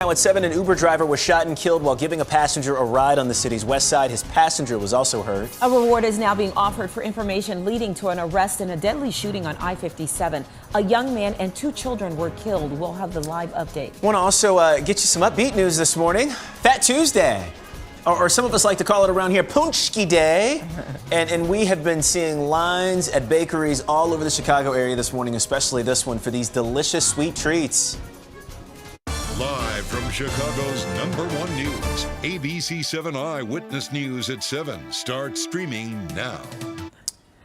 Now at 7, an Uber driver was shot and killed while giving a passenger a ride on the city's west side. His passenger was also hurt. A reward is now being offered for information leading to an arrest in a deadly shooting on I-57. A young man and 2 children were killed. We'll have the live update. Want to also get you some upbeat news this morning. Fat Tuesday. Or some of us like to call it around here Paczki Day. And we have been seeing lines at bakeries all over the Chicago area this morning, especially this one, for these delicious sweet treats. Live from Chicago's #1 news, ABC7 Eyewitness News at 7 starts streaming now.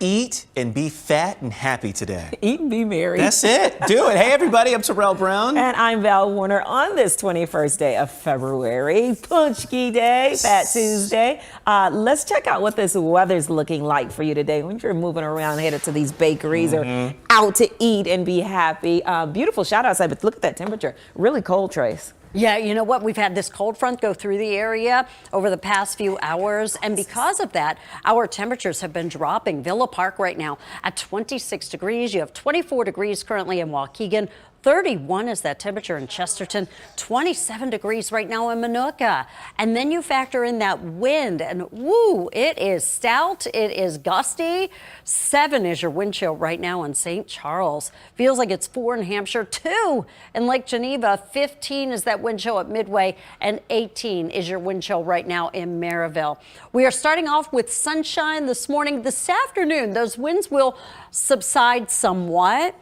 Eat and be fat and happy today. Eat and be merry. That's it. Do it. Hey, everybody. I'm Terrell Brown. And I'm Val Warner on this 21st day of February. Paczki Day, Fat Tuesday. Let's check out what this weather's looking like for you today when you're moving around, headed to these bakeries or out to eat and be happy. Beautiful shout outside, but look at that temperature. Really cold, Trace. Yeah, you know what? We've had this cold front go through the area over the past few hours. And because of that, our temperatures have been dropping. Villa Park right now at 26 degrees. You have 24 degrees currently in Waukegan. 31 is that temperature in Chesterton, 27 degrees right now in Minooka. And then you factor in that wind and woo, it is stout, it is gusty. 7 is your wind chill right now in St. Charles. Feels like it's 4 in Hampshire, 2 in Lake Geneva, 15 is that wind chill at Midway, and 18 is your wind chill right now in Maryville. We are starting off with sunshine this morning. This afternoon, those winds will subside somewhat.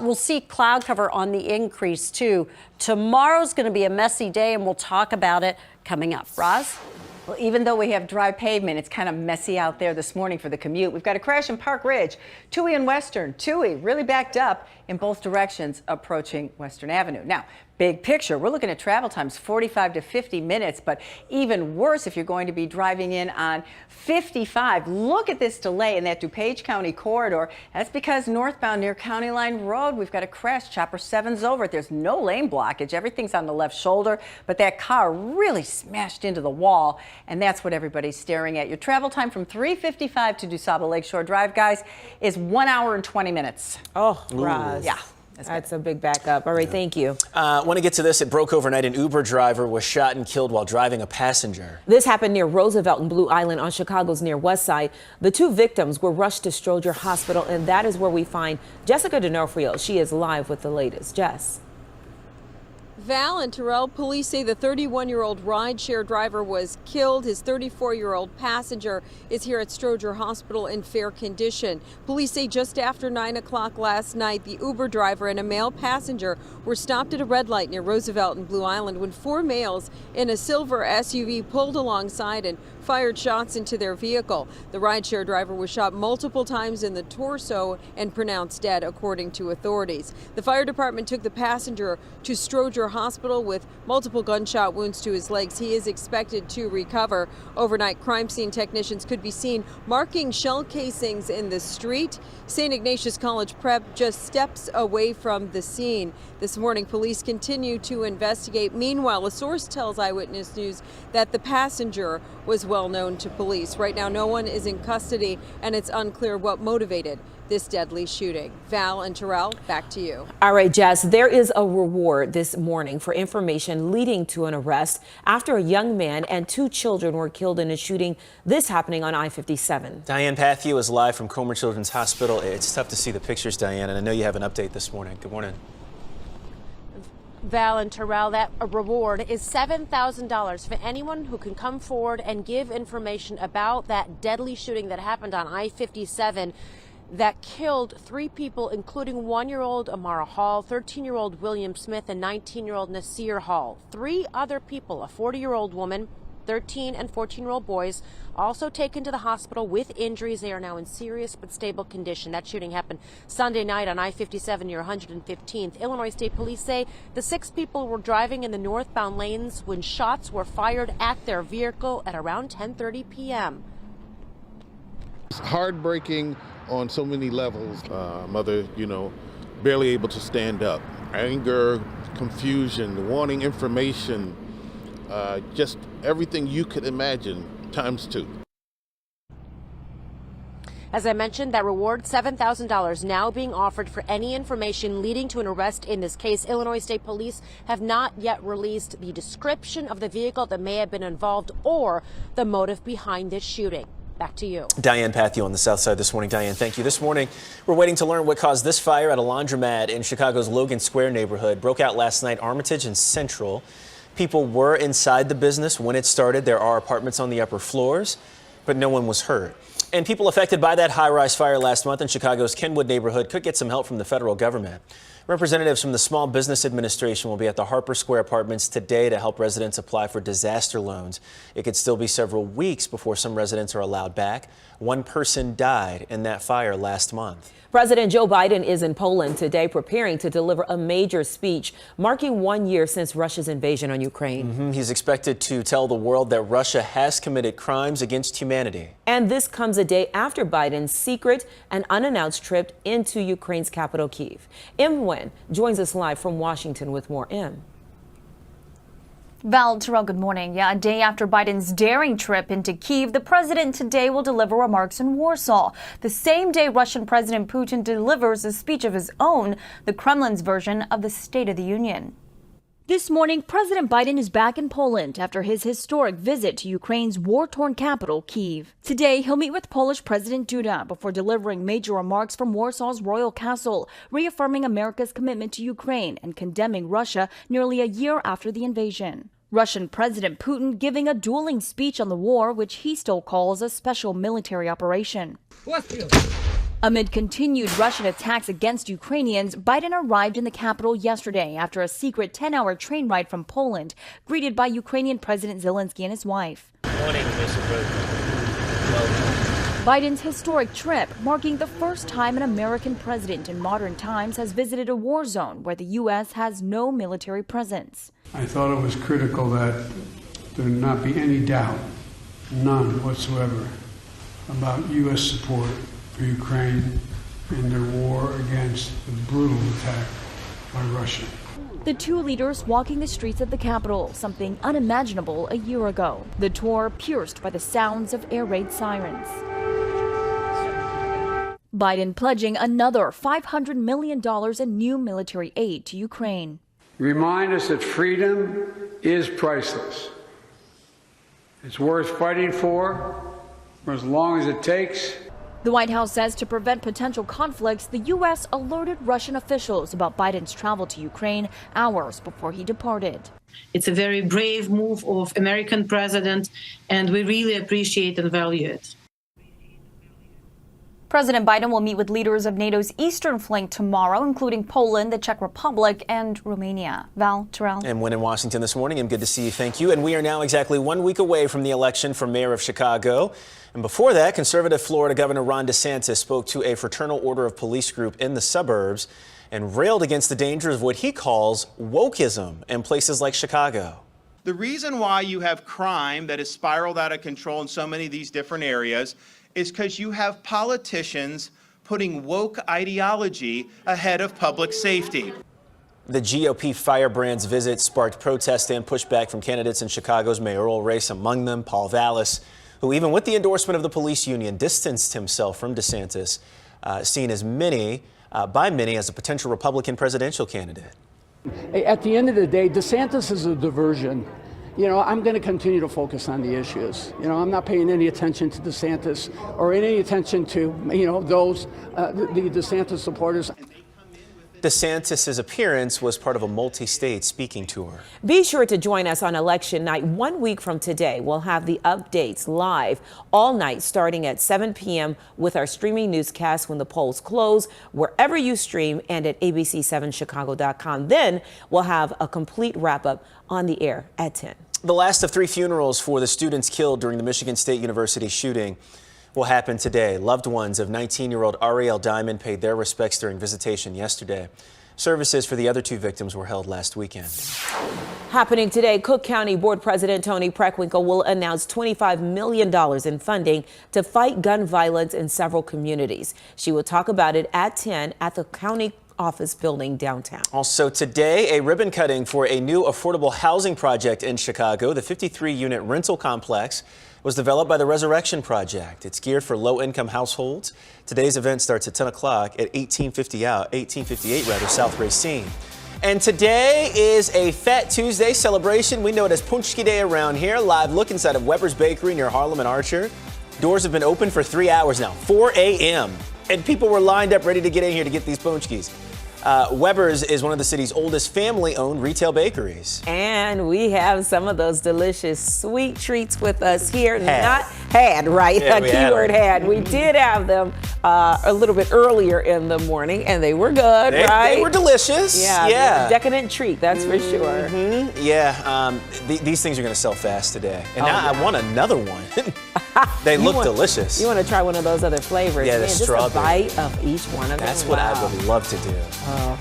We'll see cloud cover on the increase, too. Tomorrow's going to be a messy day, and we'll talk about it coming up. Roz? Well, even though we have dry pavement, it's kind of messy out there this morning for the commute. We've got a crash in Park Ridge, Toohey and Western. Toohey really backed up in both directions approaching Western Avenue. Now, big picture, we're looking at travel times 45 to 50 minutes, but even worse if you're going to be driving in on 55. Look at this delay in that DuPage County corridor. That's because northbound near County Line Road, we've got a crash. Chopper 7's over it. There's no lane blockage. Everything's on the left shoulder, but that car really smashed into the wall, and that's what everybody's staring at. Your travel time from 355 to DuSable Lakeshore Drive, guys, is 1 hour and 20 minutes. Oh, Roz. Yeah. That's a big backup. All right, thank you. Want to get to this. It broke overnight. An Uber driver was shot and killed while driving a passenger. This happened near Roosevelt and Blue Island on Chicago's near West Side. The 2 victims were rushed to Stroger Hospital, and that is where we find Jessica D'Onofrio. She is live with the latest. Jess. Val and Terrell, police say the 31-year-old rideshare driver was killed. His 34-year-old passenger is here at Stroger Hospital in fair condition. Police say just after 9 o'clock last night, the Uber driver and a male passenger were stopped at a red light near Roosevelt and Blue Island when 4 males in a silver SUV pulled alongside and fired shots into their vehicle. The rideshare driver was shot multiple times in the torso and pronounced dead, according to authorities. The fire department took the passenger to Stroger Hospital with multiple gunshot wounds to his legs. He is expected to recover. Overnight, crime scene technicians could be seen marking shell casings in the street. St. Ignatius College Prep just steps away from the scene. This morning, police continue to investigate. Meanwhile, a source tells Eyewitness News that the passenger was well known to police. Right now, no one is in custody, and it's unclear what motivated this deadly shooting. Val and Terrell, back to you. All right, Jess, there is a reward this morning for information leading to an arrest after a young man and 2 children were killed in a shooting. This happening on I-57. Diane Pathew is live from Comer Children's Hospital. It's tough to see the pictures, Diane, and I know you have an update this morning. Good morning. Val and Terrell, that reward is $7,000 for anyone who can come forward and give information about that deadly shooting that happened on I-57 that killed 3 people, including 1-year-old Amara Hall, 13-year-old William Smith, and 19-year-old Nasir Hall. 3 other people, a 40-year-old woman, 13 and 14-year-old boys, also taken to the hospital with injuries. They are now in serious but stable condition. That shooting happened Sunday night on I-57 near 115th. Illinois State Police say the 6 people were driving in the northbound lanes when shots were fired at their vehicle at around 10:30 p.m. It's heartbreaking on so many levels. Mother, barely able to stand up. Anger, confusion, wanting information, just everything you could imagine times 2. As I mentioned, that reward, $7,000, now being offered for any information leading to an arrest in this case. Illinois State Police have not yet released the description of the vehicle that may have been involved or the motive behind this shooting. Back to you. Diane Patthew on the south side this morning. Diane, thank you. This morning, we're waiting to learn what caused this fire at a laundromat in Chicago's Logan Square neighborhood. Broke out last night, Armitage and Central. People were inside the business when it started. There are apartments on the upper floors, but no one was hurt. And people affected by that high-rise fire last month in Chicago's Kenwood neighborhood could get some help from the federal government. Representatives from the Small Business Administration will be at the Harper Square apartments today to help residents apply for disaster loans. It could still be several weeks before some residents are allowed back. One person died in that fire last month. President Joe Biden is in Poland today preparing to deliver a major speech marking 1 year since Russia's invasion on Ukraine. He's expected to tell the world that Russia has committed crimes against humanity. And this comes a day after Biden's secret and unannounced trip into Ukraine's capital, Kyiv. M. Nguyen joins us live from Washington with more. M. Val, Terrell, good morning. Yeah, a day after Biden's daring trip into Kyiv, the president today will deliver remarks in Warsaw. The same day Russian President Putin delivers a speech of his own, the Kremlin's version of the State of the Union. This morning, President Biden is back in Poland after his historic visit to Ukraine's war-torn capital, Kyiv. Today, he'll meet with Polish President Duda before delivering major remarks from Warsaw's royal castle, reaffirming America's commitment to Ukraine and condemning Russia nearly a year after the invasion. Russian President Putin giving a dueling speech on the war, which he still calls a special military operation. Amid continued Russian attacks against Ukrainians, Biden arrived in the capital yesterday after a secret 10-hour train ride from Poland, greeted by Ukrainian President Zelensky and his wife. Morning, Mr. President. Biden's historic trip, marking the first time an American president in modern times has visited a war zone where the U.S. has no military presence. I thought it was critical that there not be any doubt, none whatsoever, about U.S. support for Ukraine in their war against the brutal attack by Russia. The two leaders walking the streets of the capital, something unimaginable a year ago. The tour pierced by the sounds of air raid sirens. Biden pledging another $500 million in new military aid to Ukraine. Remind us that freedom is priceless. It's worth fighting for as long as it takes. The White House says to prevent potential conflicts, the U.S. alerted Russian officials about Biden's travel to Ukraine hours before he departed. It's a very brave move of American president, and we really appreciate and value it. President Biden will meet with leaders of NATO's eastern flank tomorrow, including Poland, the Czech Republic, and Romania. Val, Terrell. And when in Washington this morning, and good to see you. Thank you. And we are now exactly 1 week away from the election for mayor of Chicago. And before that, conservative Florida Governor Ron DeSantis spoke to a fraternal order of police group in the suburbs and railed against the dangers of what he calls wokeism in places like Chicago. The reason why you have crime that has spiraled out of control in so many of these different areas is because you have politicians putting woke ideology ahead of public safety. The GOP firebrand's visit sparked protest and pushback from candidates in Chicago's mayoral race, among them Paul Vallis, who even with the endorsement of the police union distanced himself from DeSantis, seen as by many as a potential Republican presidential candidate. At the end of the day, DeSantis is a diversion. You know, I'm going to continue to focus on the issues. You know, I'm not paying any attention to DeSantis or any attention to, those, the DeSantis supporters. DeSantis' appearance was part of a multi-state speaking tour. Be sure to join us on election night 1 week from today. We'll have the updates live all night starting at 7 p.m. with our streaming newscast when the polls close, wherever you stream, and at ABC7Chicago.com. Then we'll have a complete wrap-up on the air at 10. The last of 3 funerals for the students killed during the Michigan State University shooting will happen today. Loved ones of 19-year-old Ariel Diamond paid their respects during visitation yesterday. Services for the other 2 victims were held last weekend. Happening today, Cook County Board President Toni Preckwinkle will announce $25 million in funding to fight gun violence in several communities. She will talk about it at 10 at the county office building downtown. Also today, a ribbon cutting for a new affordable housing project in Chicago. The 53-unit rental complex was developed by the Resurrection Project. It's geared for low-income households. Today's event starts at 10 o'clock at 1858 South Racine. And today is a Fat Tuesday celebration. We know it as Paczki Day around here. Live look inside of Weber's Bakery near Harlem and Archer. Doors have been open for 3 hours now, 4 a.m. And people were lined up ready to get in here to get these Paczkis. Weber's is one of the city's oldest family-owned retail bakeries. And we have some of those delicious sweet treats with us here. Had, right? Yeah, Keyword had. We did have them a little bit earlier in the morning, and they were good, right? They were delicious. Yeah. Decadent treat, that's for sure. Yeah, these things are going to sell fast today. And now I want another one. They look delicious. You want to try one of those other flavors? Yeah, the strawberry. Just a bite of each one of them. That's what I would love to do.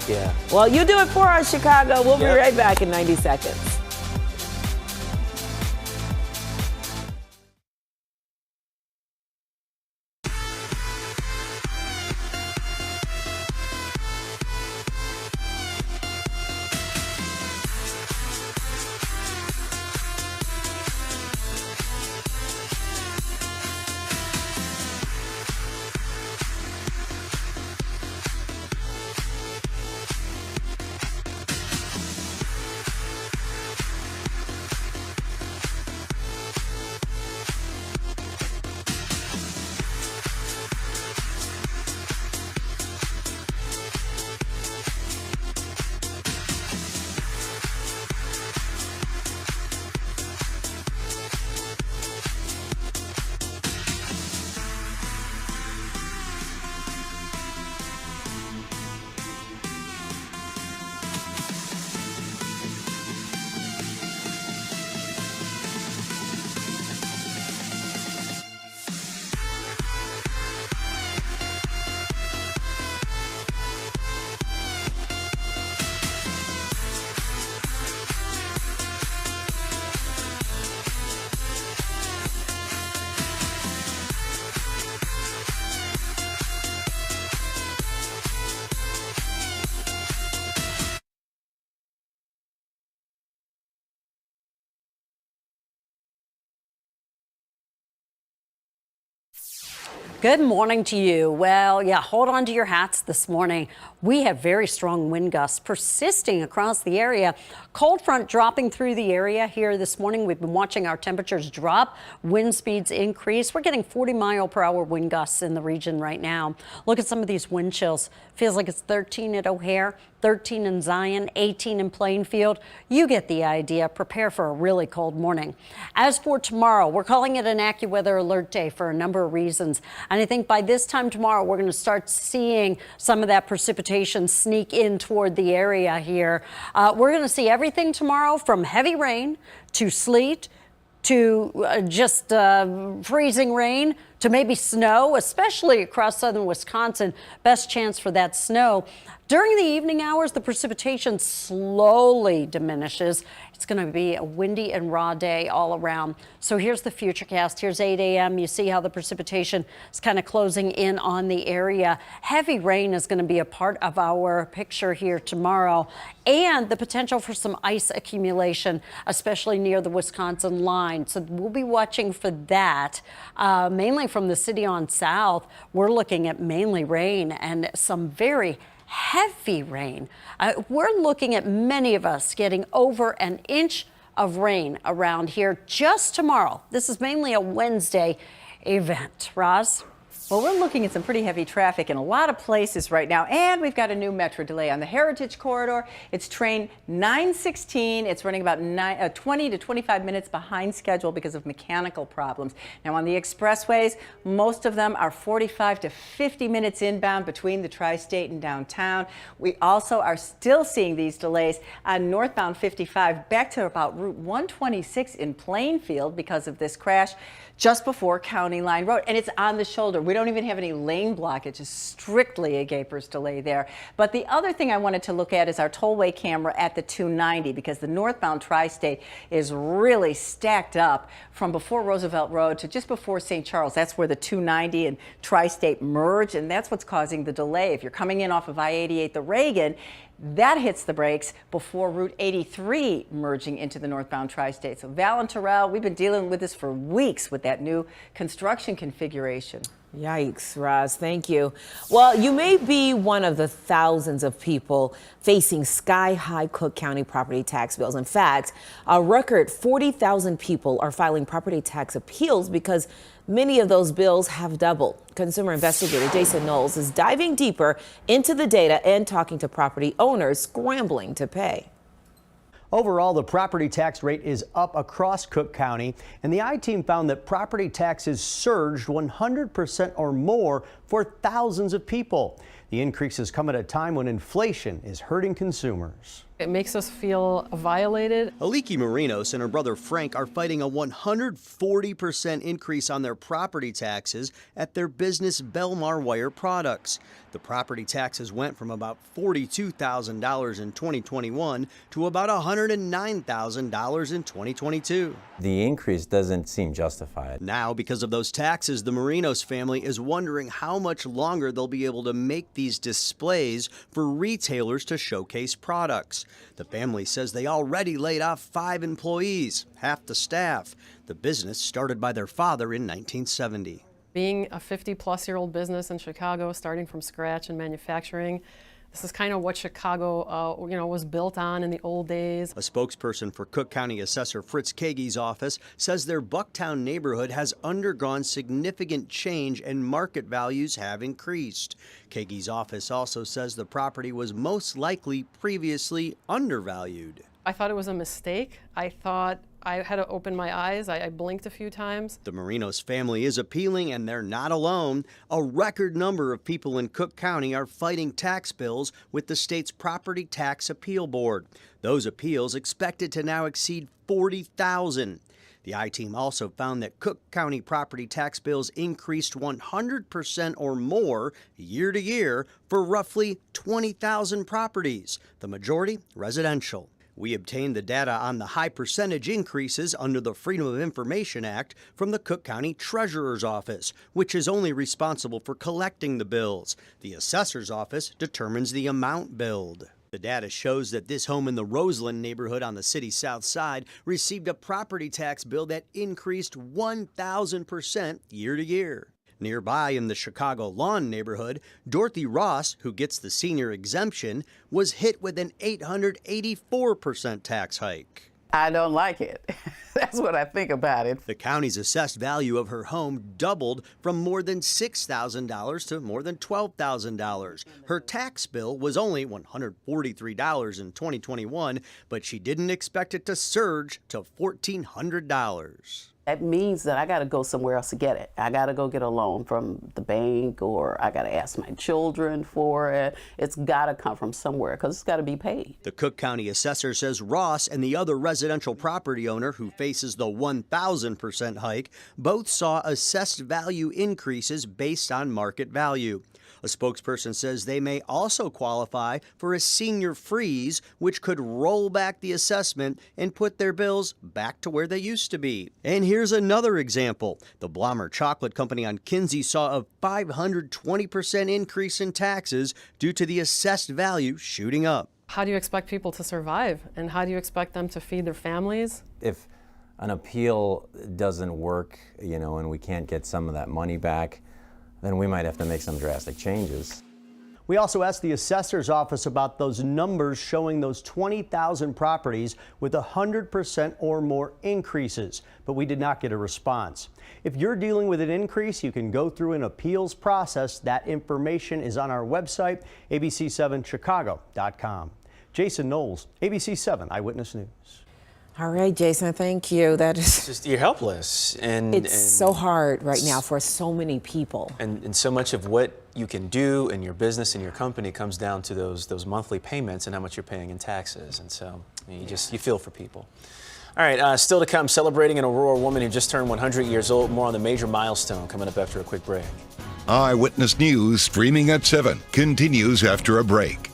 Yeah. Well, you do it for us, Chicago. We'll be right back in 90 seconds. Good morning to you. Well, yeah, hold on to your hats this morning. We have very strong wind gusts persisting across the area. Cold front dropping through the area here this morning. We've been watching our temperatures drop, wind speeds increase. We're getting 40-mile-per-hour wind gusts in the region right now. Look at some of these wind chills. Feels like it's 13 at O'Hare, 13 in Zion, 18 in Plainfield. You get the idea. Prepare for a really cold morning. As for tomorrow, we're calling it an AccuWeather alert day for a number of reasons. And I think by this time tomorrow, we're going to start seeing some of that precipitation sneak in toward the area here. We're going to see everything tomorrow from heavy rain to sleet to just freezing rain to maybe snow, especially across southern Wisconsin. Best chance for that snow. During the evening hours, the precipitation slowly diminishes. It's going to be a windy and raw day all around. So here's the futurecast. Here's 8 a.m. You see how the precipitation is kind of closing in on the area. Heavy rain is going to be a part of our picture here tomorrow, and the potential for some ice accumulation, especially near the Wisconsin line. So we'll be watching for that, mainly from the city on south. We're looking at mainly rain and some very heavy rain. We're looking at many of us getting over an inch of rain around here just tomorrow. This is mainly a Wednesday event. Roz? Well, we're looking at some pretty heavy traffic in a lot of places right now, and we've got a new metro delay on the Heritage Corridor. It's train 916. It's running about 20 to 25 minutes behind schedule because of mechanical problems. Now, on the expressways, most of them are 45 to 50 minutes inbound between the tri-state and downtown. We also are still seeing these delays on northbound 55 back to about Route 126 in Plainfield because of this crash just before County Line Road, and it's on the shoulder. We don't even have any lane blockage. It's strictly a Gapers delay there. But the other thing I wanted to look at is our tollway camera at the 290, because the northbound tri-state is really stacked up from before Roosevelt Road to just before St. Charles. That's where the 290 and tri-state merge, and that's what's causing the delay. If you're coming in off of I-88, the Reagan, that hits the brakes before Route 83 merging into the northbound tri-state. So Val and Terrell, we've been dealing with this for weeks with that new construction configuration. Yikes, Roz, thank you. Well, you may be one of the thousands of people facing sky-high Cook County property tax bills. In fact, a record 40,000 people are filing property tax appeals because many of those bills have doubled. Consumer investigator Jason Knowles is diving deeper into the data and talking to property owners scrambling to pay. Overall, the property tax rate is up across Cook County, and the I-Team found that property taxes surged 100% or more for thousands of people. The increases come at a time when inflation is hurting consumers. It makes us feel violated. Aliki Marinos and her brother Frank are fighting a 140% increase on their property taxes at their business Belmar Wire Products. The property taxes went from about $42,000 in 2021 to about $109,000 in 2022. The increase doesn't seem justified. Now, because of those taxes, the Marinos family is wondering how much longer they'll be able to make these displays for retailers to showcase products. The family says they already laid off 5 employees, half the staff. The business started by their father in 1970. Being a 50-plus-year-old business in Chicago, starting from scratch in manufacturing, this is kind of what Chicago, was built on in the old days. A spokesperson for Cook County Assessor Fritz Kage's office says their Bucktown neighborhood has undergone significant change and market values have increased. Kage's office also says the property was most likely previously undervalued. I thought it was a mistake. I thought I had to open my eyes. I blinked a few times. The Marinos family is appealing, and they're not alone. A record number of people in Cook County are fighting tax bills with the state's Property Tax Appeal Board. Those appeals expected to now exceed 40,000. The I-Team also found that Cook County property tax bills increased 100% or more year to year for roughly 20,000 properties, the majority residential. We obtained the data on the high percentage increases under the Freedom of Information Act from the Cook County Treasurer's Office, which is only responsible for collecting the bills. The Assessor's Office determines the amount billed. The data shows that this home in the Roseland neighborhood on the city's south side received a property tax bill that increased 1,000% year to year. Nearby in the Chicago Lawn neighborhood, Dorothy Ross, who gets the senior exemption, was hit with an 884% tax hike. I don't like it. That's what I think about it. The county's assessed value of her home doubled from more than $6,000 to more than $12,000. Her tax bill was only $143 in 2021, but she didn't expect it to surge to $1,400. That means that I got to go somewhere else to get it. I got to go get a loan from the bank, or I got to ask my children for it. It's got to come from somewhere because it's got to be paid. The Cook County assessor says Ross and the other residential property owner who faces the 1,000% hike both saw assessed value increases based on market value. A spokesperson says they may also qualify for a senior freeze, which could roll back the assessment and put their bills back to where they used to be. And here's another example. The Blommer Chocolate Company on Kinsey saw a 520% increase in taxes due to the assessed value shooting up. How do you expect people to survive? And how do you expect them to feed their families? If an appeal doesn't work, and we can't get some of that money back, then we might have to make some drastic changes. We also asked the assessor's office about those numbers showing those 20,000 properties with 100% or more increases, but we did not get a response. If you're dealing with an increase, you can go through an appeals process. That information is on our website, ABC7Chicago.com. Jason Knowles, ABC7 Eyewitness News. All right, Jason, thank you. That is just, you're helpless. It's so hard right now for so many people. And so much of what you can do in your business and your company comes down to those monthly payments and how much you're paying in taxes. And so you feel for people. All right, still to come, celebrating an Aurora woman who just turned 100 years old. More on the major milestone coming up after a quick break. Eyewitness News streaming at 7 continues after a break.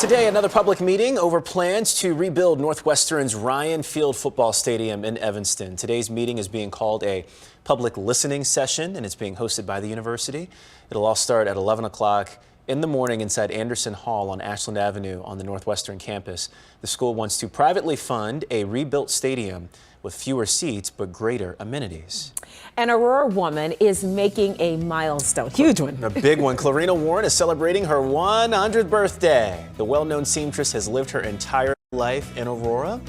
Today, another public meeting over plans to rebuild Northwestern's Ryan Field Football Stadium in Evanston. Today's meeting is being called a public listening session, and it's being hosted by the university. It'll all start at 11 o'clock in the morning inside Anderson Hall on Ashland Avenue on the Northwestern campus. The school wants to privately fund a rebuilt stadium with fewer seats but greater amenities. An Aurora woman is making a milestone, huge one. A big one. Clarina Warren is celebrating her 100th birthday. The well-known seamstress has lived her entire life in Aurora.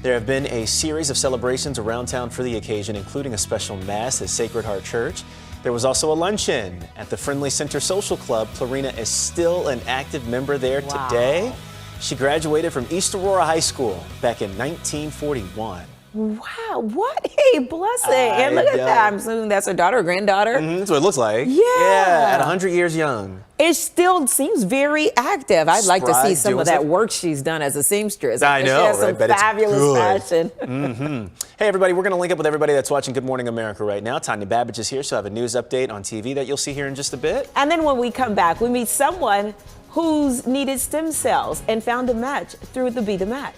There have been a series of celebrations around town for the occasion, including a special mass at Sacred Heart Church. There was also a luncheon at the Friendly Center Social Club. Clarina is still an active member there today. She graduated from East Aurora High School back in 1941. Wow, what a blessing. And look at that. I'm assuming that's her daughter or granddaughter. That's what it looks like. Yeah. At 100 years young. It still seems very active. I'd like to see some of that work she's done as a seamstress. I know, She has some right? fabulous fashion. Hey, everybody, we're going to link up with everybody that's watching Good Morning America right now. Tanya Babbage is here, so I have a news update on TV that you'll see here in just a bit. And then when we come back, we meet someone who's needed stem cells and found a match through the Be the Match.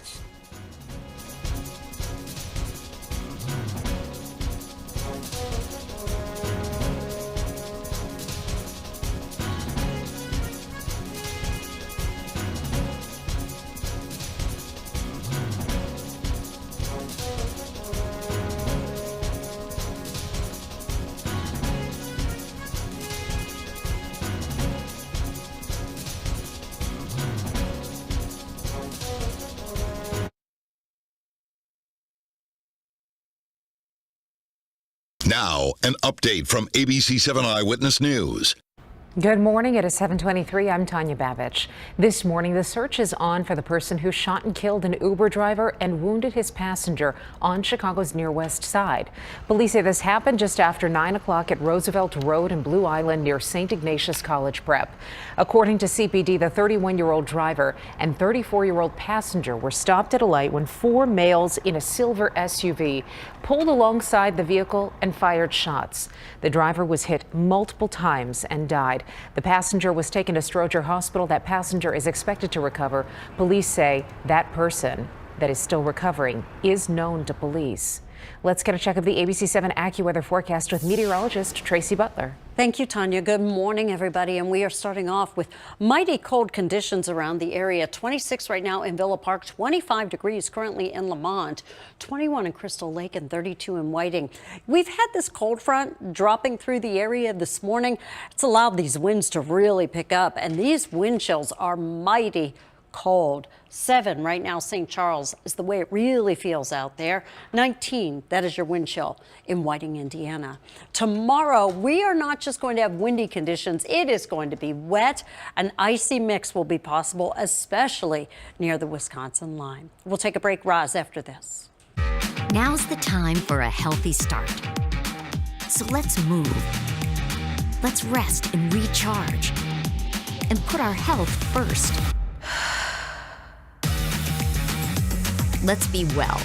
Now, an update from ABC7 Eyewitness News. Good morning. It is 7:23. I'm Tanya Babbage. This morning, the search is on for the person who shot and killed an Uber driver and wounded his passenger on Chicago's near West Side. Police say this happened just after 9 o'clock at Roosevelt Road and Blue Island near St. Ignatius College Prep. According to CPD, the 31-year-old driver and 34-year-old passenger were stopped at a light when four males in a silver SUV pulled alongside the vehicle and fired shots. The driver was hit multiple times and died. The passenger was taken to Stroger Hospital. That passenger is expected to recover. Police say that person that is still recovering is known to police. Let's get a check of the ABC7 AccuWeather forecast with meteorologist Tracy Butler. Thank you, Tanya. Good morning, everybody. And we are starting off with mighty cold conditions around the area. 26 right now in Villa Park, 25 degrees currently in Lamont, 21 in Crystal Lake, and 32 in Whiting. We've had this cold front dropping through the area this morning. It's allowed these winds to really pick up, and these wind chills are mighty cold. 7 right now, St. Charles is the way it really feels out there. 19, that is your wind chill in Whiting, Indiana. Tomorrow, we are not just going to have windy conditions, it is going to be wet. An icy mix will be possible, especially near the Wisconsin line. We'll take a break, Roz, after this. Now's the time for a healthy start. So let's move. Let's rest and recharge. And put our health first. Let's be well.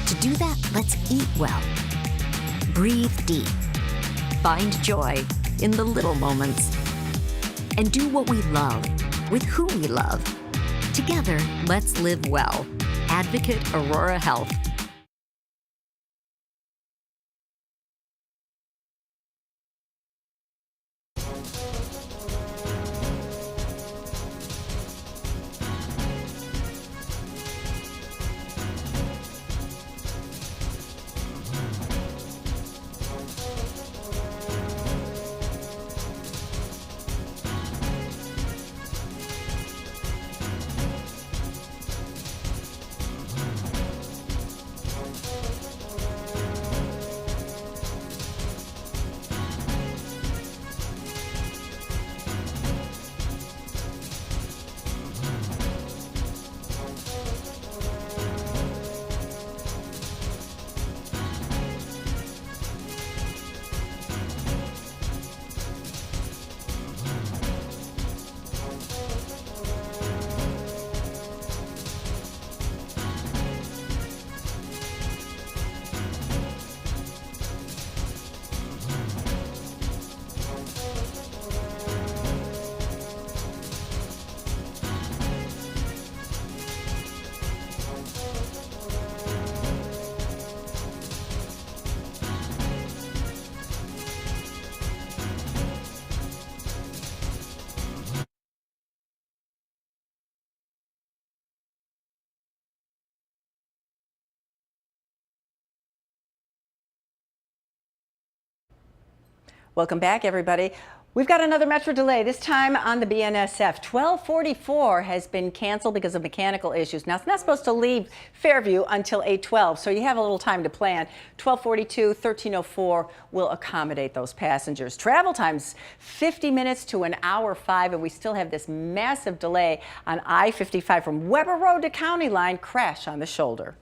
To do that, let's eat well. Breathe deep. Find joy in the little moments. And do what we love with who we love. Together, let's live well. Advocate Aurora Health. Welcome back, everybody. We've got another Metro delay, this time on the BNSF. 1244 has been canceled because of mechanical issues. Now, it's not supposed to leave Fairview until 8:12, so you have a little time to plan. 1242, 1304 will accommodate those passengers. Travel times 50 minutes to an hour 5, and we still have this massive delay on I-55 from Weber Road to County Line, crash on the shoulder.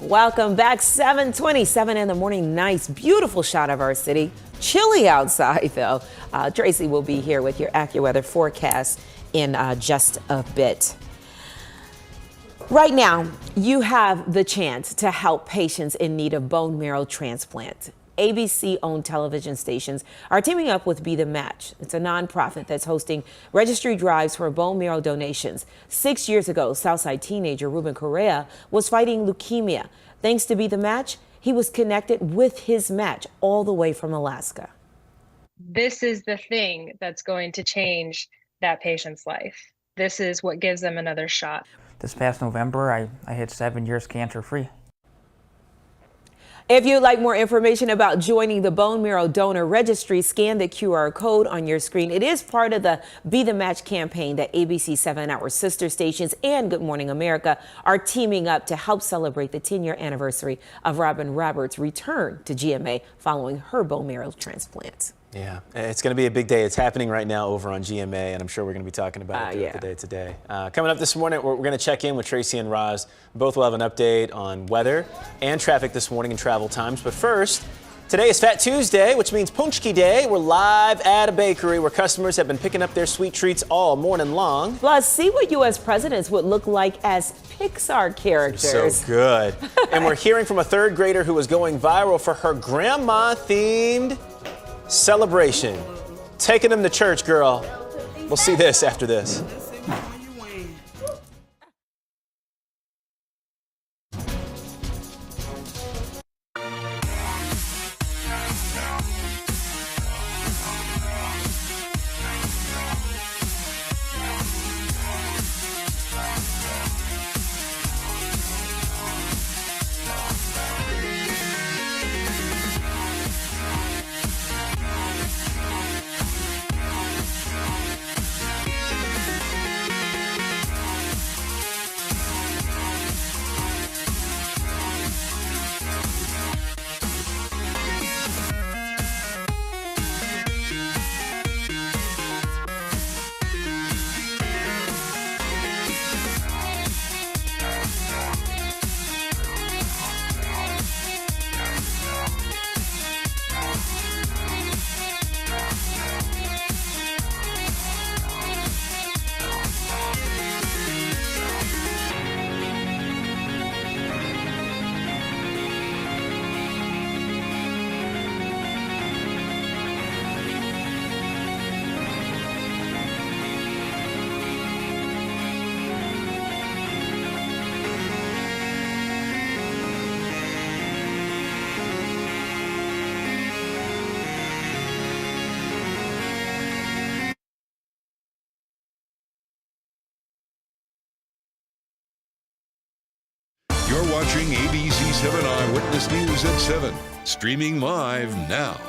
Welcome back. 7:27 in the morning. Nice, beautiful shot of our city. Chilly outside, though. Tracy will be here with your AccuWeather forecast in just a bit. Right now, you have the chance to help patients in need of bone marrow transplant. ABC-owned television stations are teaming up with Be the Match. It's a nonprofit that's hosting registry drives for bone marrow donations. 6 years ago, Southside teenager Ruben Correa was fighting leukemia. Thanks to Be the Match, he was connected with his match all the way from Alaska. This is the thing that's going to change that patient's life. This is what gives them another shot. This past November, I hit 7 years cancer-free. If you'd like more information about joining the Bone Marrow Donor Registry, scan the QR code on your screen. It is part of the Be the Match campaign that ABC7, our sister stations, and Good Morning America are teaming up to help celebrate the 10-year anniversary of Robin Roberts' return to GMA following her bone marrow transplant. Yeah, it's going to be a big day. It's happening right now over on GMA, and I'm sure we're going to be talking about it throughout the day today. Coming up this morning, we're going to check in with Tracy and Roz. Both will have an update on weather and traffic this morning and travel times. But first, today is Fat Tuesday, which means Paczki Day. We're live at a bakery where customers have been picking up their sweet treats all morning long. Plus, see what U.S. presidents would look like as Pixar characters. So good. And we're hearing from a third grader who was going viral for her grandma-themed celebration. Taking them to church, girl. We'll see this after this. watching ABC7 Eyewitness News at 7, streaming live now.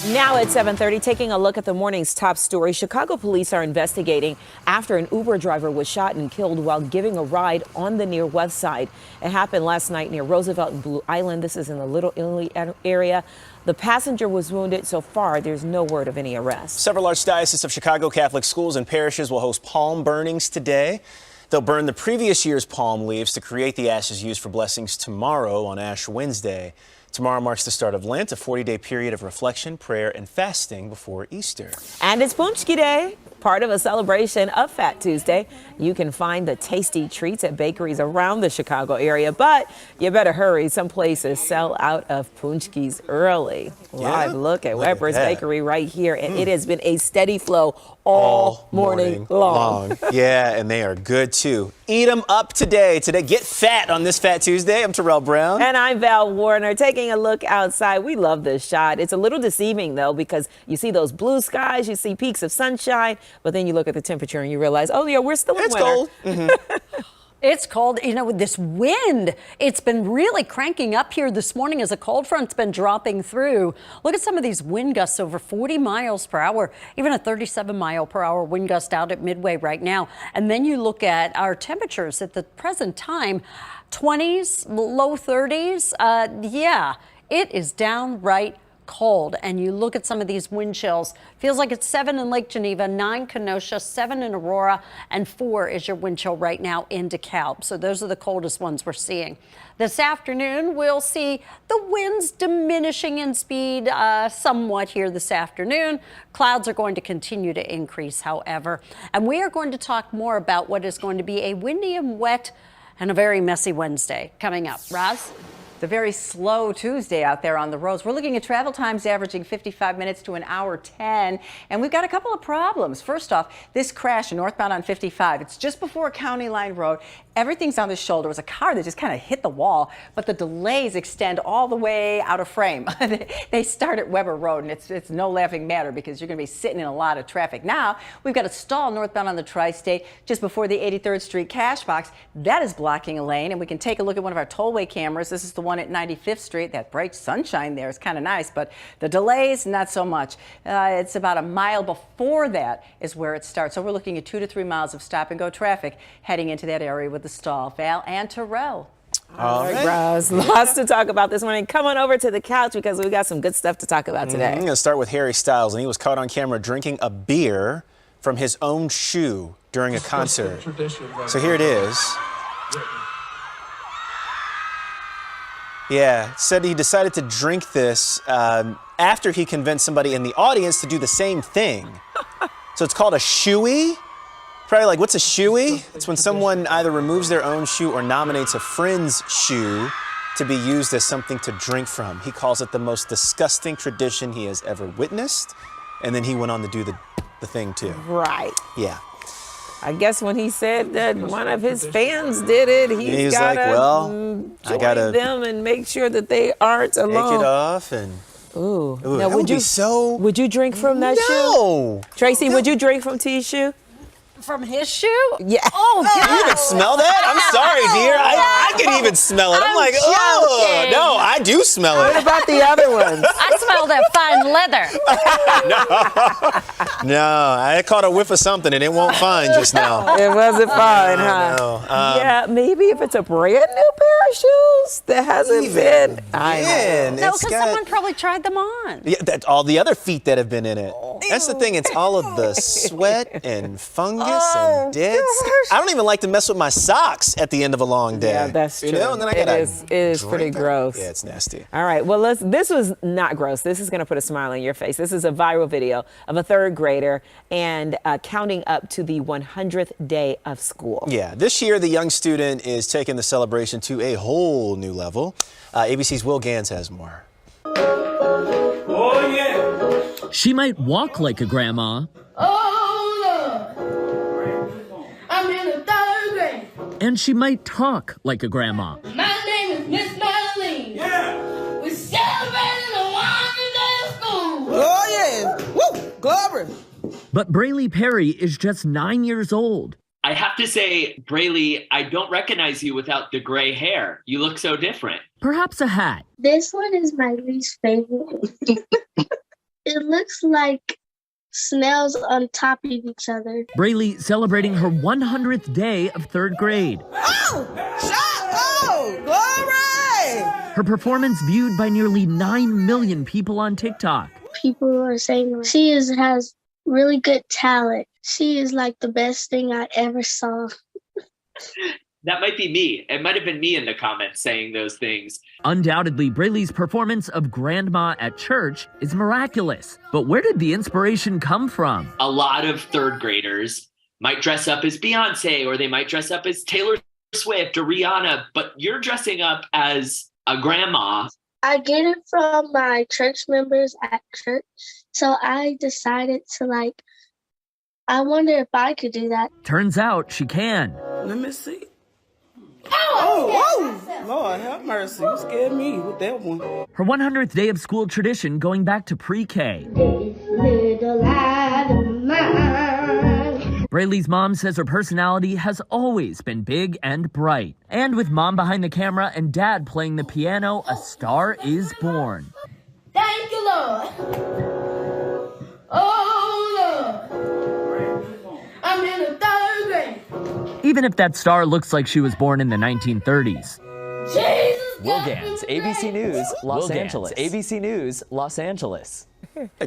Now at 7:30, taking a look at the morning's top story. Chicago police are investigating after an Uber driver was shot and killed while giving a ride on the near west side. It happened last night near Roosevelt and Blue Island. This is in the Little Italy area. The passenger was wounded. So far, there's no word of any arrest. Several Archdiocese of Chicago Catholic schools and parishes will host palm burnings today. They'll burn the previous year's palm leaves to create the ashes used for blessings tomorrow on Ash Wednesday. Tomorrow marks the start of Lent, a 40-day period of reflection, prayer, and fasting before Easter. And it's Paczki Day, part of a celebration of Fat Tuesday. You can find the tasty treats at bakeries around the Chicago area, but you better hurry. Some places sell out of Paczkis early. Live look at Weber's Bakery right here, and it has been a steady flow all morning long. Yeah, and they are good too. Eat them up today. Get fat on this Fat Tuesday. I'm Terrell Brown. And I'm Val Warner. Taking a look outside. We love this shot. It's a little deceiving, though, because you see those blue skies, you see peaks of sunshine, but then you look at the temperature and you realize, oh, yeah, we're still in winter. Cold. It's cold, you know, with this wind. It's been really cranking up here this morning as a cold front's been dropping through. Look at some of these wind gusts over 40 miles per hour, even a 37 mile per hour wind gust out at Midway right now. And then you look at our temperatures at the present time, 20s, low 30s. Yeah, it is downright cold. And you look at some of these wind chills, feels like it's 7 in Lake Geneva, 9 Kenosha, 7 in Aurora, and 4 is your wind chill right now in DeKalb. So those are the coldest ones we're seeing. This afternoon, we'll see the winds diminishing in speed somewhat here this afternoon. Clouds are going to continue to increase, however. And we are going to talk more about what is going to be a windy and wet and a very messy Wednesday coming up. Roz? The very slow Tuesday out there on the roads. We're looking at travel times averaging 55 minutes to an hour 10. And we've got a couple of problems. First off, this crash northbound on 55. It's just before County Line Road. Everything's on the shoulder. It was a car that just kind of hit the wall, but the delays extend all the way out of frame. They start at Weber Road, and it's no laughing matter because you're going to be sitting in a lot of traffic. Now, we've got a stall northbound on the Tri-State just before the 83rd Street cash box. That is blocking a lane, and we can take a look at one of our tollway cameras. This is the one at 95th Street. That bright sunshine there is kind of nice, but the delays, not so much. It's about a mile before that is where it starts. So we're looking at 2 to 3 miles of stop-and-go traffic heading into that area with the stall. Val and Terrell. All right, Roz, lots to talk about this morning. Come on over to the couch because we got some good stuff to talk about today. I'm going to start with Harry Styles, and he was caught on camera drinking a beer from his own shoe during a concert. So here it is. Yeah, said he decided to drink this after he convinced somebody in the audience to do the same thing. So it's called a shoey. Probably like, what's a shoey? It's when someone either removes their own shoe or nominates a friend's shoe to be used as something to drink from. He calls it the most disgusting tradition he has ever witnessed. And then he went on to do the thing too. Right. Yeah. I guess when he said that one of his fans did it, he's got like, well, I gotta them and make sure that they aren't alone. Take it off and. Ooh. Now, would you drink from that shoe? No. Tracy, would you drink from T's shoe? From his shoe? Yeah. Oh, God. You even smell that? I'm sorry, dear. I can even smell it. I'm like, oh, no, I do smell it. What about the other ones? I smell that fine leather. No, I caught a whiff of something and it won't fine just now. It wasn't fine, huh? No. Yeah, maybe if it's a brand new pair of shoes that hasn't been. No, because someone probably tried them on. Yeah, all the other feet that have been in it. That's the thing. It's all of the sweat and fungus and dead. I don't even like to mess with my socks at the end of a long day. Yeah, that's true. You know, and then I gotta it is pretty gross. Yeah, it's nasty. All right, well, this was not gross. This is going to put a smile on your face. This is a viral video of a third grader and counting up to the 100th day of school. Yeah, this year the young student is taking the celebration to a whole new level. ABC's Will Gans has more. Oh, yeah. She might walk like a grandma. Oh, Lord. I'm in the third grade. And she might talk like a grandma. My name is Miss Marlene. Yeah. We're celebrating the 100th day of school. Oh, yeah. Woo, glory. But Braylee Perry is just 9 years old. I have to say, Braylee, I don't recognize you without the gray hair. You look so different. Perhaps a hat. This one is my least favorite. It looks like snails on top of each other. Braylee celebrating her 100th day of 3rd grade. Glory! Her performance viewed by nearly 9 million people on TikTok. People are saying she has really good talent. She is like the best thing I ever saw. That might be me. It might have been me in the comments saying those things. Undoubtedly, Braylee's performance of Grandma at church is miraculous. But where did the inspiration come from? A lot of 3rd graders might dress up as Beyonce, or they might dress up as Taylor Swift or Rihanna, but you're dressing up as a grandma. I get it from my church members at church. So I decided to I wonder if I could do that. Turns out she can. Let me see. Oh, Lord have mercy. You scared me with that one. Her 100th day of school tradition going back to pre-K. Braylee's mom says her personality has always been big and bright. And with mom behind the camera and dad playing the piano, a star is born. Thank you, Lord. Oh, Lord. I'm in the 3rd grade. Even if that star looks like she was born in the 1930s. Jesus. Will Gans, ABC News, Los Angeles. ABC News, Los Angeles.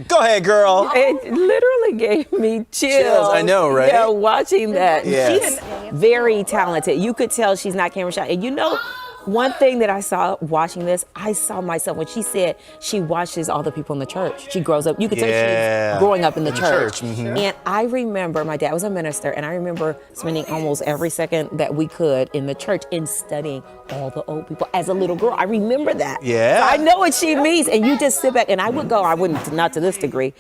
Go ahead, girl. It literally gave me chills. I know, right? Yeah, watching that. Yes. She's very talented. You could tell she's not camera shy. And you know, one thing that I saw watching this, I saw myself when she said she watches all the people in the church. She grows up. You could tell she's growing up in the church. Mhm. And I remember, my dad was a minister, and I remember spending almost every second that we could in the church in studying all the old people as a little girl. I remember that. Yeah. So I know what she means. And you just sit back, and I would go, I wouldn't, not to this degree,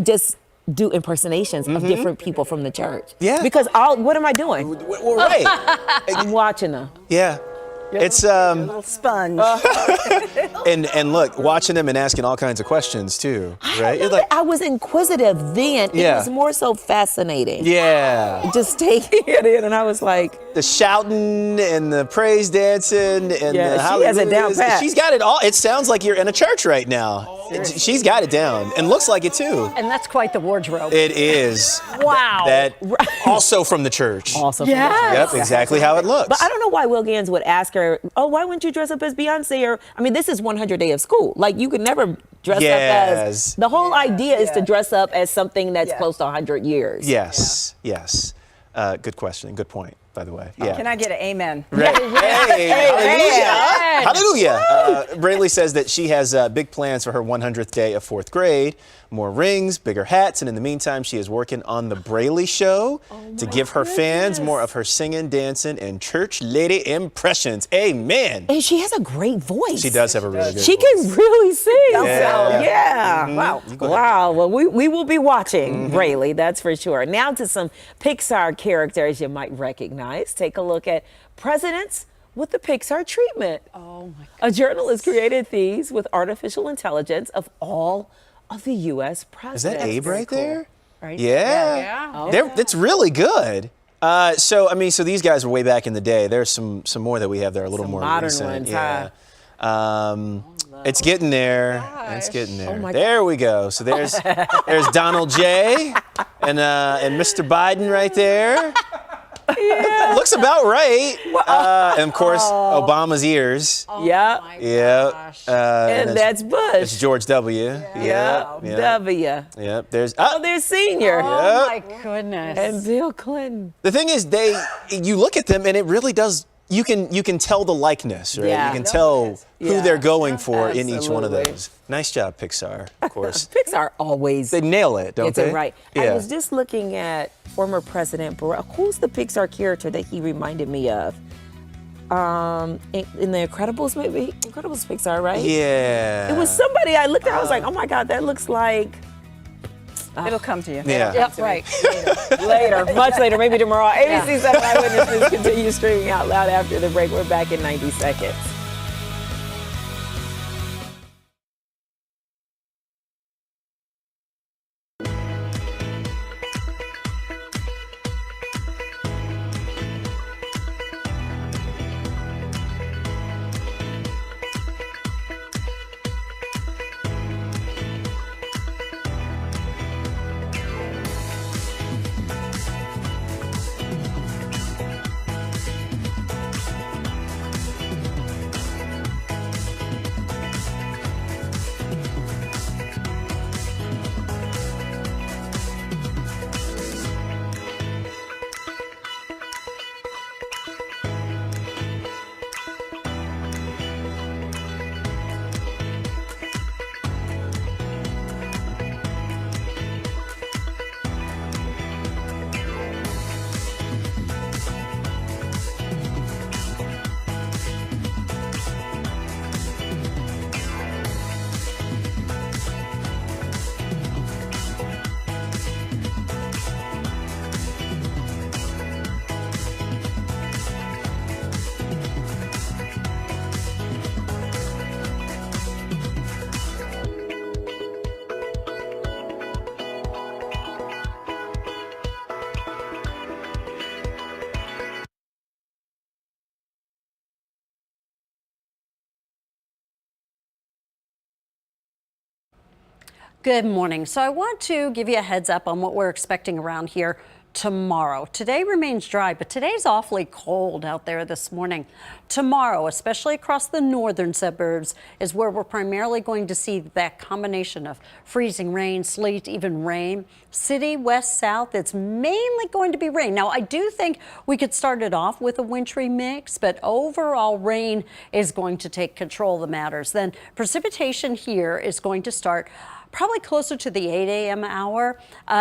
just do impersonations of different people from the church. Yeah. Because what am I doing? Well, right. I'm watching them. Yeah. It's little sponge. and look, watching them and asking all kinds of questions too, right? You're like, I was inquisitive then. Yeah. It was more so fascinating. yeah. Just taking it in, and I was like, The shouting and the praise dancing and Yeah, the she has it down hallelujahs. pat. She's got it all. It sounds like you're in a church right now. She's got it down and looks like it too. And that's quite the wardrobe. It is. Wow. That also from the church. Also from the church. Yep, exactly how it looks. But I don't know why Will Gans would ask her, oh, why wouldn't you dress up as Beyonce? Or, I mean, this is 100 day of school. Like, you could never dress up as, the whole idea is to dress up as something that's close to 100 years. Yes, yes. Good question. Good point, by the way. Yeah. Can I get an amen? Right. Hey, hallelujah. Hallelujah. Braylee says that she has big plans for her 100th day of 4th grade. More rings, bigger hats, and in the meantime, she is working on the Braylee Show to give her fans more of her singing, dancing, and church lady impressions. Amen. And she has a great voice. She does have a really good She voice. can really sing. Yeah. Mhm. Wow. You go ahead. Wow. Well, we will be watching Braylee, that's for sure. Now to some Pixar characters you might recognize. Take a look at presidents with the Pixar treatment. Oh my God. A journalist created these with artificial intelligence of all of the U.S. presidents. Is that Abe right there? Right? Yeah. That's really good. So these guys were way back in the day. There's some more that we have that are a little more modern recent. ones, yeah. It's getting there. It's getting there. Oh my There we go. So there's Donald J. and Mr. Biden right there. Yeah. Looks about right. And of course, Obama's ears. Yep. Yeah. And that's Bush. It's George W. Yeah. W. Yep. There's there's Senior. Oh my goodness. And Bill Clinton. The thing is, you look at them and it really does. You can tell the likeness, right? Yeah. You can tell who they're going for in each one of Absolutely. those. Nice job, Pixar. Of course. Pixar always They nail it, don't gets they? it right. Yeah. I was just looking at former President Barack. Who's the Pixar character that he reminded me of? In the Incredibles movie? Incredibles Pixar, right? Yeah. It was somebody I looked at, I was like, oh my God, that looks like. It'll come to you. Yeah. Yep, right. Later, much later, maybe tomorrow. ABC7 Eyewitnesses continue streaming out loud after the break. We're back in 90 seconds. Good morning. So I want to give you a heads up on what we're expecting around here tomorrow. Today remains dry, but today's awfully cold out there this morning. Tomorrow, especially across the northern suburbs, is where we're primarily going to see that combination of freezing rain, sleet, even rain. City, west, south, it's mainly going to be rain. Now, I do think we could start it off with a wintry mix, but overall rain is going to take control of the matters. Then precipitation here is going to start probably closer to the 8 a.m. hour.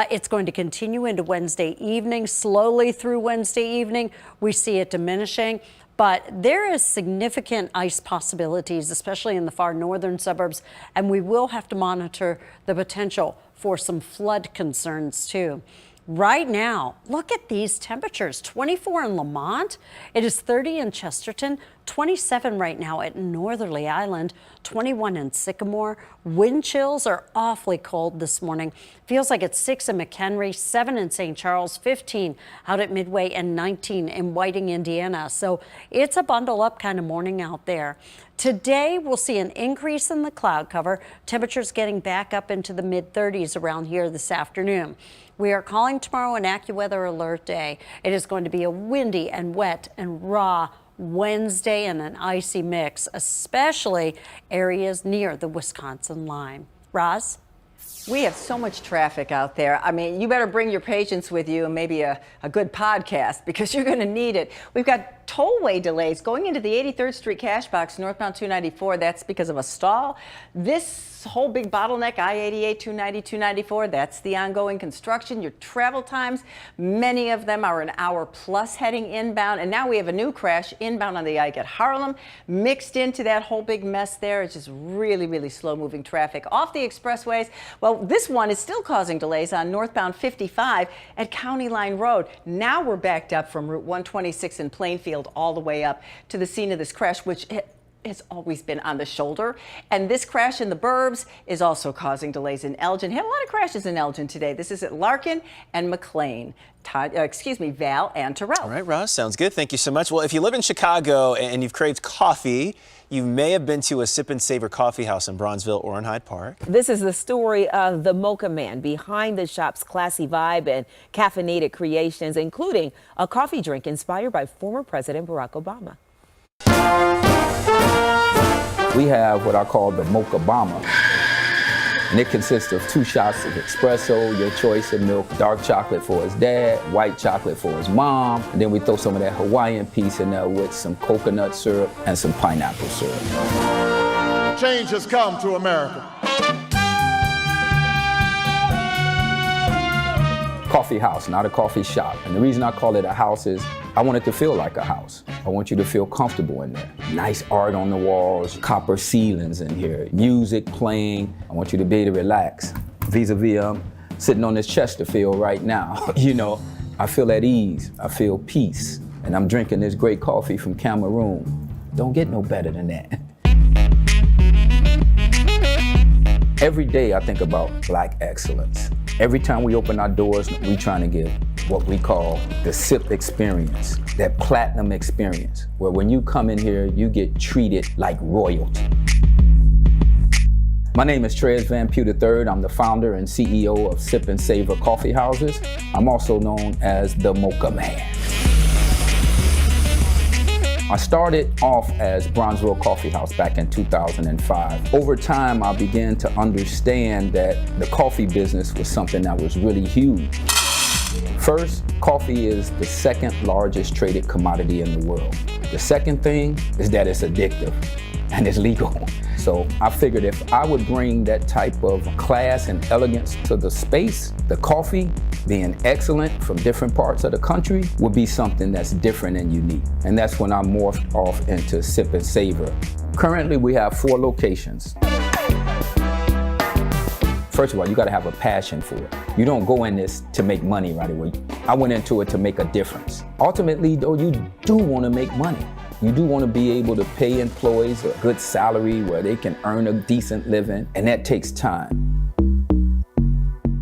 It's going to continue into Wednesday evening. Slowly through Wednesday evening, we see it diminishing. But there is significant ice possibilities, especially in the far northern suburbs, and we will have to monitor the potential for some flood concerns too. Right now, look at these temperatures. 24 in Lamont. It is 30 in Chesterton, 27 right now at Northerly Island, 21 in Sycamore. Wind chills are awfully cold this morning. Feels like it's 6 in McHenry, 7 in St. Charles, 15 out at Midway, and 19 in Whiting, Indiana. So it's a bundle up kind of morning out there. Today, we'll see an increase in the cloud cover. Temperatures getting back up into the mid-30s around here this afternoon. We are calling tomorrow an AccuWeather alert day. It is going to be a windy and wet and raw Wednesday and an icy mix, especially areas near the Wisconsin line. Roz? We have so much traffic out there. I mean, you better bring your patients with you and maybe a good podcast because you're going to need it. We've got tollway delays going into the 83rd Street cash box northbound 294. That's because of a stall. This whole big bottleneck, I-88, 290, 294, that's the ongoing construction. Your travel times, many of them are an hour plus heading inbound. And now we have a new crash inbound on the Ike at Harlem. Mixed into that whole big mess there, it's just really, really slow moving traffic off the expressways. Well, this one is still causing delays on northbound 55 at County Line Road. Now we're backed up from Route 126 in Plainfield all the way up to the scene of this crash, which has always been on the shoulder. And this crash in the burbs is also causing delays in Elgin. Had a lot of crashes in Elgin today. This is at Larkin and McLean. Val and Terrell. All right, Ross, sounds good. Thank you so much. Well, if you live in Chicago and you've craved coffee, you may have been to a Sip and Savor coffee house in Bronzeville or in Hyde Park. This is the story of the Mocha Man behind the shop's classy vibe and caffeinated creations, including a coffee drink inspired by former President Barack Obama. We have what I call the Mocha Bomber. And it consists of 2 shots of espresso, your choice of milk, dark chocolate for his dad, white chocolate for his mom, and then we throw some of that Hawaiian piece in there with some coconut syrup and some pineapple syrup. Change has come to America. Coffee house, not a coffee shop. And the reason I call it a house is I want it to feel like a house. I want you to feel comfortable in there. Nice art on the walls, copper ceilings in here, music playing. I want you to be able to relax. Vis-a-vis, sitting on this Chesterfield right now. You know, I feel at ease, I feel peace. And I'm drinking this great coffee from Cameroon. Don't get no better than that. Every day I think about Black excellence. Every time we open our doors, we're trying to give what we call the SIP experience, that platinum experience, where when you come in here, you get treated like royalty. My name is Trez Van Pue III. I'm the founder and CEO of Sip and Savor Coffee Houses. I'm also known as the Mocha Man. I started off as Bronzeville Coffee House back in 2005. Over time, I began to understand that the coffee business was something that was really huge. First, coffee is the 2nd largest traded commodity in the world. The second thing is that it's addictive and it's legal. So I figured if I would bring that type of class and elegance to the space, the coffee being excellent from different parts of the country would be something that's different and unique. And that's when I morphed off into Sip and Savor. Currently, we have 4 locations. First of all, you gotta have a passion for it. You don't go in this to make money right away. I went into it to make a difference. Ultimately, though, you do wanna make money. You do want to be able to pay employees a good salary where they can earn a decent living, and that takes time.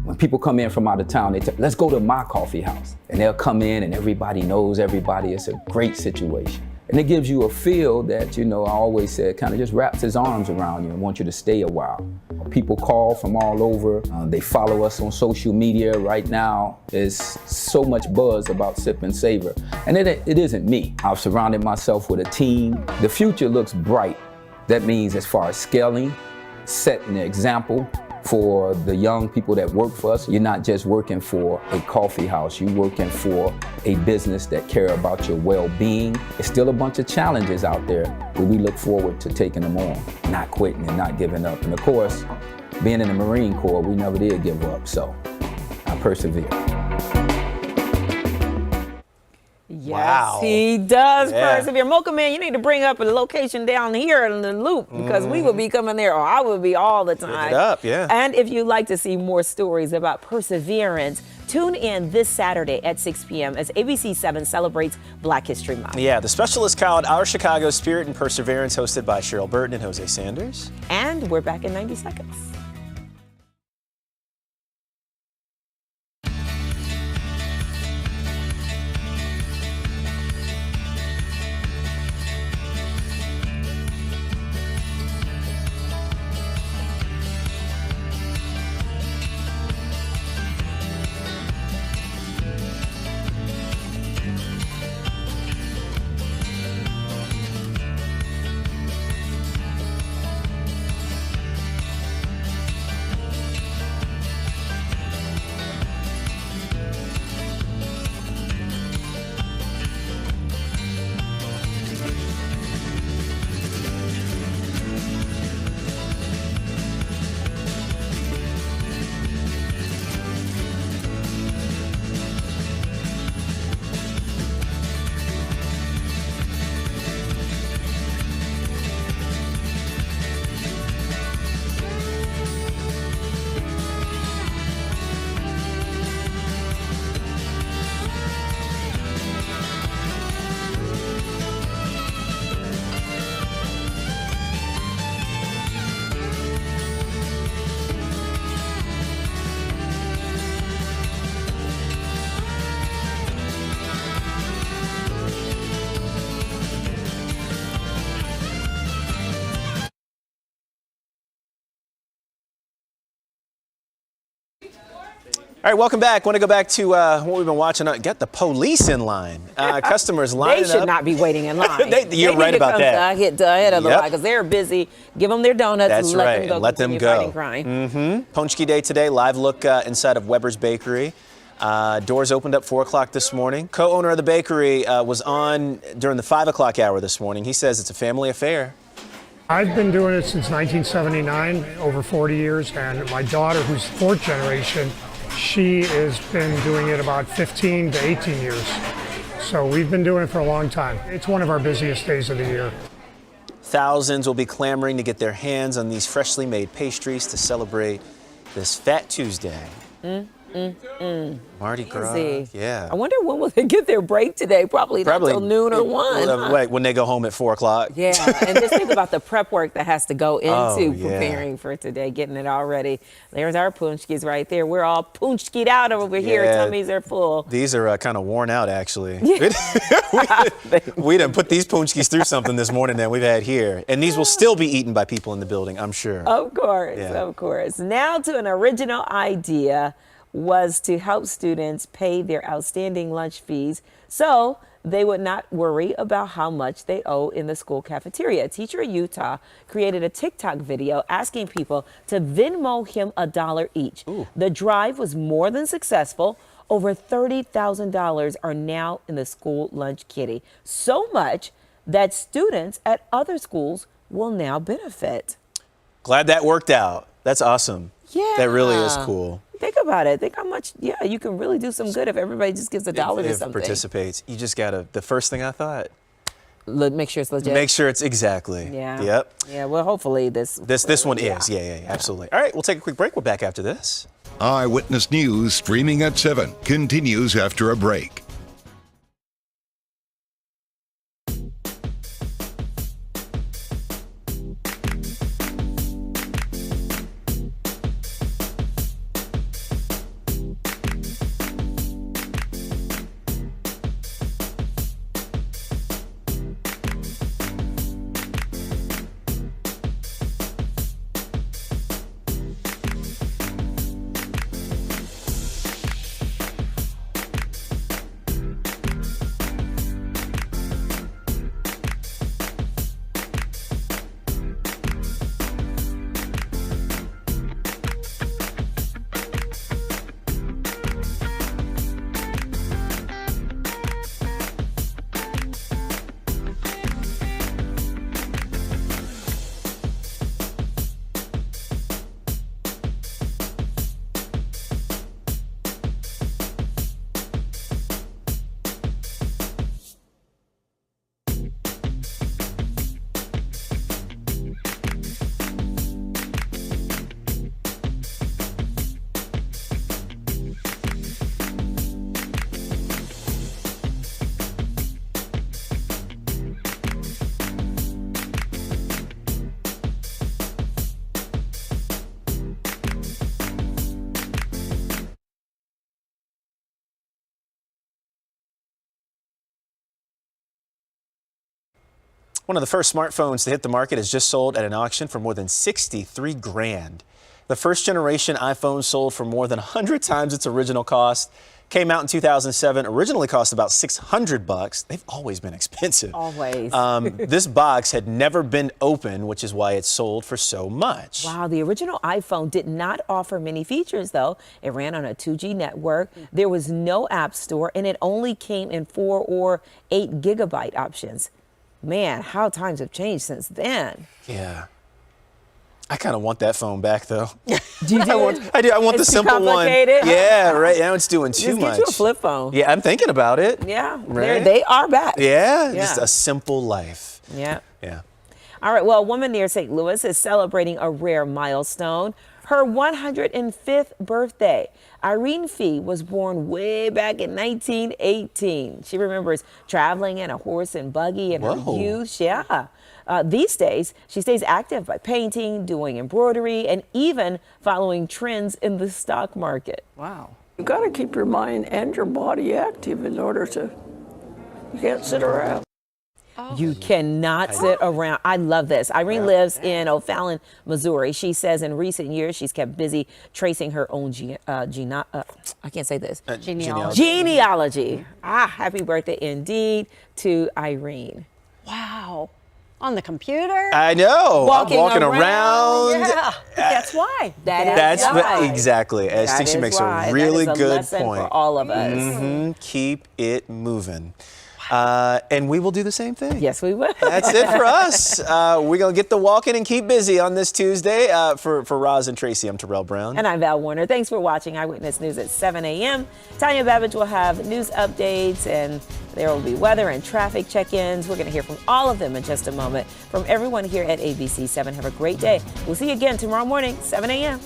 When people come in from out of town, they say, let's go to my coffee house. And they'll come in and everybody knows everybody. It's a great situation. And it gives you a feel that, I always said, kind of just wraps his arms around you and wants you to stay a while. People call from all over. They follow us on social media. Right now, there's so much buzz about Sip and Savor. And it isn't me. I've surrounded myself with a team. The future looks bright. That means as far as scaling, setting the example for the young people that work for us. You're not just working for a coffee house, you're working for a business that care about your well-being. There's still a bunch of challenges out there, but we look forward to taking them on, not quitting and not giving up. And of course, being in the Marine Corps, we never did give up, so I persevere. Yes, Wow. he does Yeah. persevere. Mocha Man, you need to bring up a location down here in the loop because we will be coming there, or I will be all the time. Lift it up, yeah. And if you'd like to see more stories about perseverance, tune in this Saturday at 6 p.m. as ABC7 celebrates Black History Month. Yeah, the special is called Our Chicago Spirit and Perseverance, hosted by Cheryl Burton and Jose Sanders. And we're back in 90 seconds. All right, welcome back. Want to go back to what we've been watching. Get the police in line. Customers lining up. They should not be waiting in line. You're right about that. Get ahead of the line because they're busy. Give them their donuts That's and let right. them go. Let them continue go. Fighting crime. Mm-hmm. Paczki Day today. Live look inside of Weber's Bakery. Doors opened up 4 o'clock this morning. Co-owner of the bakery was on during the 5 o'clock hour this morning. He says it's a family affair. I've been doing it since 1979, over 40 years, and my daughter, who's fourth generation, she has been doing it about 15 to 18 years. So we've been doing it for a long time. It's one of our busiest days of the year. Thousands will be clamoring to get their hands on these freshly made pastries to celebrate this Fat Tuesday. Mardi Gras. Easy. Yeah. I wonder when will they get their break today? Probably not till noon or 1. Huh? Wait, when they go home at 4 o'clock. Yeah, and just think about the prep work that has to go into yeah. preparing for today, getting it all ready. There's our punchkis right there. We're all punchkied out over here. Yeah. Tummies are full. These are kind of worn out, actually. We done put these punchkis through something this morning that we've had here. And these will still be eaten by people in the building, I'm sure. Of course, Yeah. of course. Now to an original idea was to help students pay their outstanding lunch fees so they would not worry about how much they owe in the school cafeteria. A teacher in Utah created a TikTok video asking people to Venmo him $1 each. The drive was more than successful. Over $30,000 are now in the school lunch kitty. So much that students at other schools will now benefit. Glad that worked out. That's awesome. Yeah. That really is cool. Think about it. Think how much, you can really do some good if everybody just gives $1 to If something. participates. You just got to, the first thing I thought. Make sure it's legit. Make sure it's exactly. Yeah. Yep. Yeah, well, hopefully this one is. Yeah, absolutely. All right, we'll take a quick break. We're back after this. Eyewitness News streaming at 7 continues after a break. One of the first smartphones to hit the market has just sold at an auction for more than 63 grand. The first generation iPhone sold for more than 100 times its original cost. Came out in 2007, originally cost about $600. They've always been expensive. Always. This box had never been opened, which is why it sold for so much. Wow, the original iPhone did not offer many features, though. It ran on a 2G network. There was no app store, and it only came in 4 or 8 gigabyte options. Man, how times have changed since then. Yeah. I kind of want that phone back, though. Do you do? I do. I want the It's too simple one. complicated? Yeah, right now it's doing too Just much. get you a flip phone. Yeah, I'm thinking about it. Yeah, Right? they are back. Yeah, Yeah. just a simple life. Yeah. Yeah. All right, well, a woman near St. Louis is celebrating a rare milestone, her 105th birthday. Irene Fee was born way back in 1918. She remembers traveling in a horse and buggy in her youth. Yeah. These days, she stays active by painting, doing embroidery, and even following trends in the stock market. Wow. You got to keep your mind and your body active in order to, you can't sit around. You cannot sit around. I love this. Irene lives in O'Fallon, Missouri. She says in recent years she's kept busy tracing her own I can't say this. Genealogy. Happy birthday indeed to Irene. Wow. On the computer? I know. Walking I'm walking around. Yeah, that's why. That's why. Exactly. I think she makes a really that is a good lesson point. for all of us. Keep it moving. And we will do the same thing. Yes, we will. That's it for us. We're going to get the walking and keep busy on this Tuesday. For Roz and Tracy, I'm Terrell Brown. And I'm Val Warner. Thanks for watching Eyewitness News at 7 a.m. Tanya Babbage will have news updates, and there will be weather and traffic check-ins. We're going to hear from all of them in just a moment. From everyone here at ABC7, have a great day. We'll see you again tomorrow morning, 7 a.m.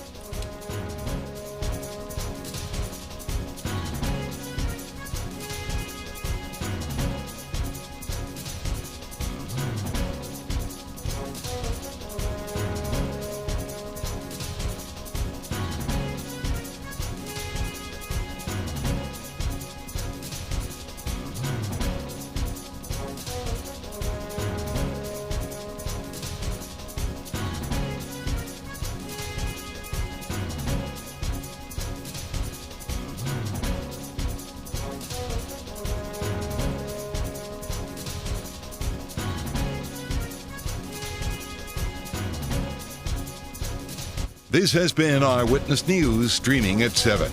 This has been Eyewitness News, streaming at 7.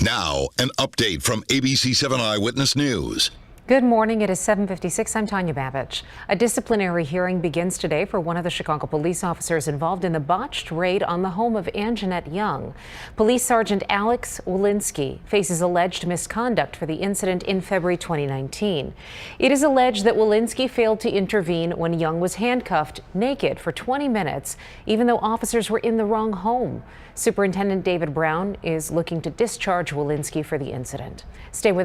Now, an update from ABC7 Eyewitness News. Good morning. It is 7:56. I'm Tanya Babbage. A disciplinary hearing begins today for one of the Chicago police officers involved in the botched raid on the home of Anjanette Young. Police Sergeant Alex Walensky faces alleged misconduct for the incident in February 2019. It is alleged that Walensky failed to intervene when Young was handcuffed naked for 20 minutes, even though officers were in the wrong home. Superintendent David Brown is looking to discharge Walensky for the incident. Stay with us.